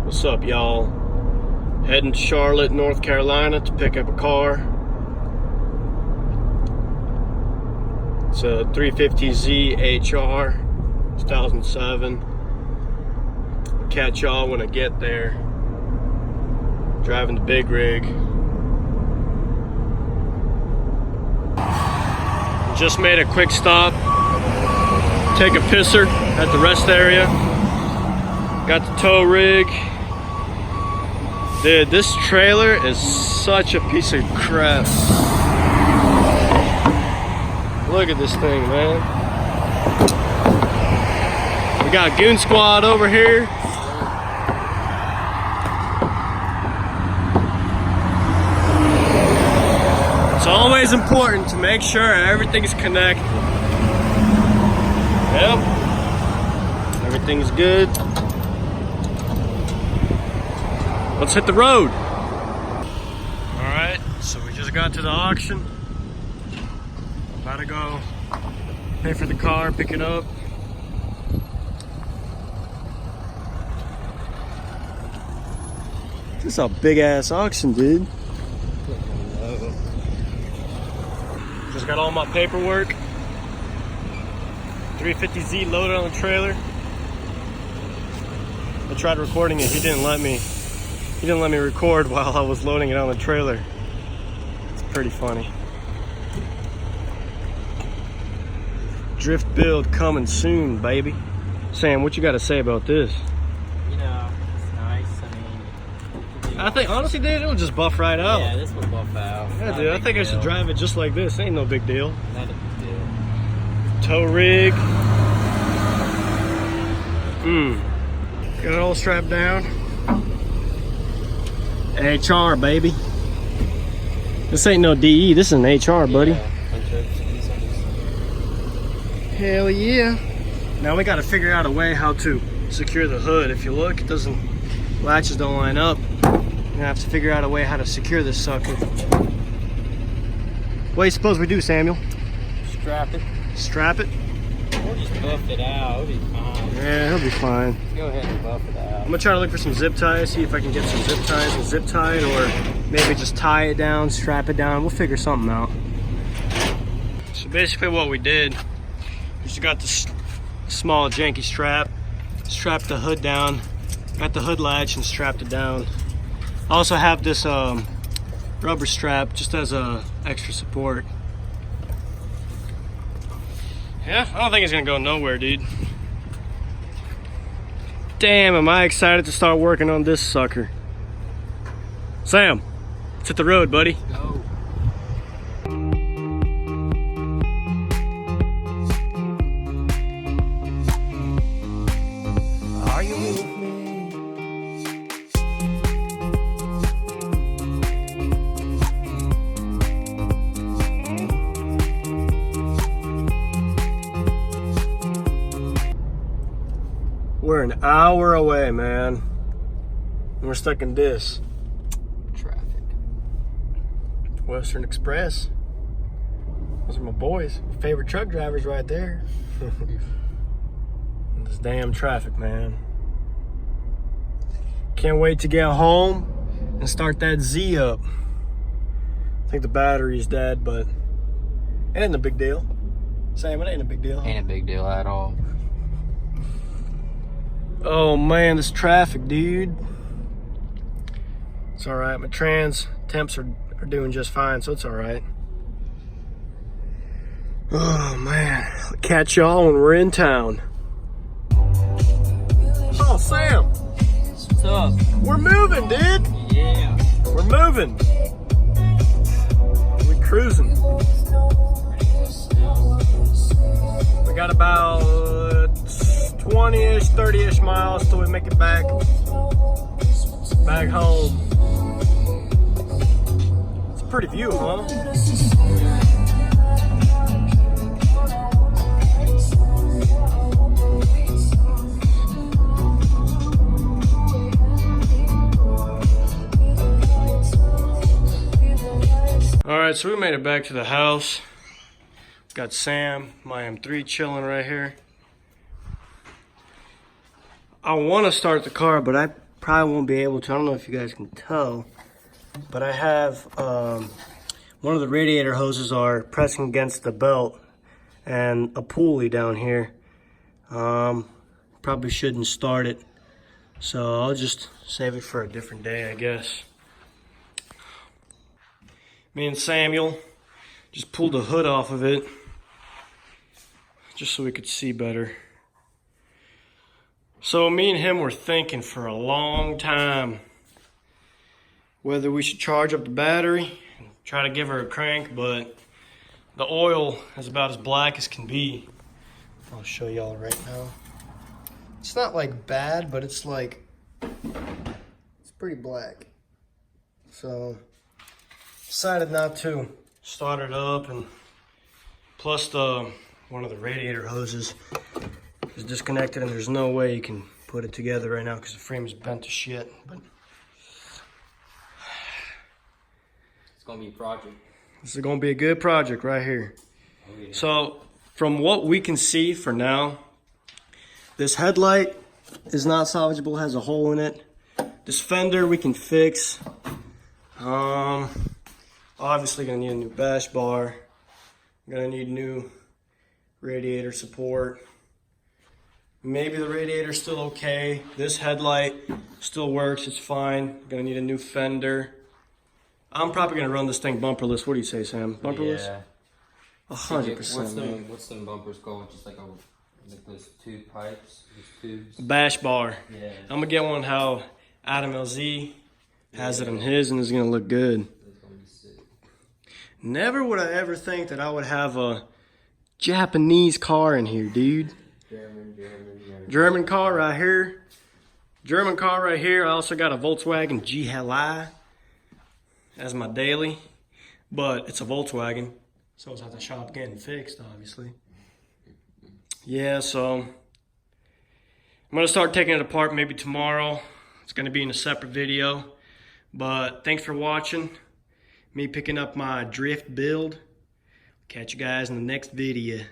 What's up, y'all? Heading to Charlotte, North Carolina to pick up a car. It's a 350Z HR 2007. Catch y'all when I get there. Driving the big rig. Just made a quick stop. Take a pisser at the rest area. Got the tow rig. Dude, this trailer is such a piece of crap. Look at this thing, man. We got Goon Squad over here. It's always important to make sure everything's connected. Yep. Everything's good. Let's hit the road. Alright, so we just got to the auction. About to go pay for the car, pick it up. This is a big ass auction, dude. Just got all my paperwork. 350Z loaded on the trailer. I tried recording it, he didn't let me record while I was loading it on the trailer. It's pretty funny. Drift build coming soon, baby. Sam, what you got to say about this? You know, it's nice. I think, honestly, dude, it'll just buff right out. Yeah, this will buff out. Yeah, dude, I think I should drive it just like this. Ain't no big deal. Not a big deal. Tow rig. Got it all strapped down. HR, baby. This ain't no DE, this is an HR, buddy. Yeah, Hell yeah. Now we gotta figure out a way how to secure the hood. If you look, it doesn't, latches don't line up. We're gonna have to figure out a way how to secure this sucker. What do you suppose we do, Samuel? strap it. Strap it? Or just buff it out. It'll be fine. Yeah, he'll be fine. Go ahead and buff it out. I'm gonna try to look for some zip ties, see if I can get some zip ties and zip tie it, or maybe just tie it down, strap it down. We'll figure something out. So basically what we did, we just got this small janky strap, strapped the hood down, got the hood latch and strapped it down. I also have this rubber strap just as a extra support. Yeah, I don't think it's gonna go nowhere, dude. Damn, am I excited to start working on this sucker. Sam, let's hit the road, buddy. Go. Are you with me? We're an hour away, man. And we're stuck in this. Traffic. Western Express. Those are my boys. My favorite truck drivers right there. And this damn traffic, man. Can't wait to get home and start that Z up. I think the battery's dead, but it ain't a big deal. Sam, it ain't a big deal. Ain't a big deal at all. Oh man, this traffic, dude. It's alright, my trans temps are doing just fine, so it's alright. Oh man, I'll catch y'all when we're in town. Oh, Sam, What's up? we're moving, dude. Yeah. We're moving. We're cruising. We got about 20-ish, 30-ish miles till we make it back home. It's a pretty view, huh? All right, so we made it back to the house. Got Sam, my M3 chilling right here. I want to start the car, but I probably won't be able to. I don't know if you guys can tell, but I have one of the radiator hoses are pressing against the belt and a pulley down here. Probably shouldn't start it, so I'll just save it for a different day, I guess. Me and Samuel just pulled the hood off of it just so we could see better. So me and him were thinking for a long time whether we should charge up the battery and try to give her a crank, but the oil is about as black as can be. I'll show y'all right now. It's not like bad, but it's like, it's pretty black. So decided not to start it up, and plus one of the radiator hoses is disconnected and there's no way you can put it together right now because the frame is bent to shit. But It's gonna be a project. this is gonna be a good project right here. Oh, yeah. So from what we can see for now, this headlight is not salvageable, has a hole in it. This fender we can fix. Obviously gonna need a new bash bar. Gonna need new radiator support. Maybe the radiator's still okay. This headlight still works, it's fine. Gonna need a new fender. I'm probably gonna run this thing bumperless. What do you say, Sam? Bumperless? Yeah. 100%, man. What's them bumpers called? Just like those two pipes, these tubes. Bash bar. Yeah. I'm gonna get one how Adam LZ has it in his, and it's gonna look good. That's gonna be sick. Never would I ever think that I would have a Japanese car in here, dude. German car right here. German car right here. I also got a Volkswagen GLI as my daily, but it's a Volkswagen, so it's at the shop getting fixed, obviously. Yeah, so I'm gonna start taking it apart maybe tomorrow. It's gonna be in a separate video, but thanks for watching. Me picking up my drift build. Catch you guys in the next video.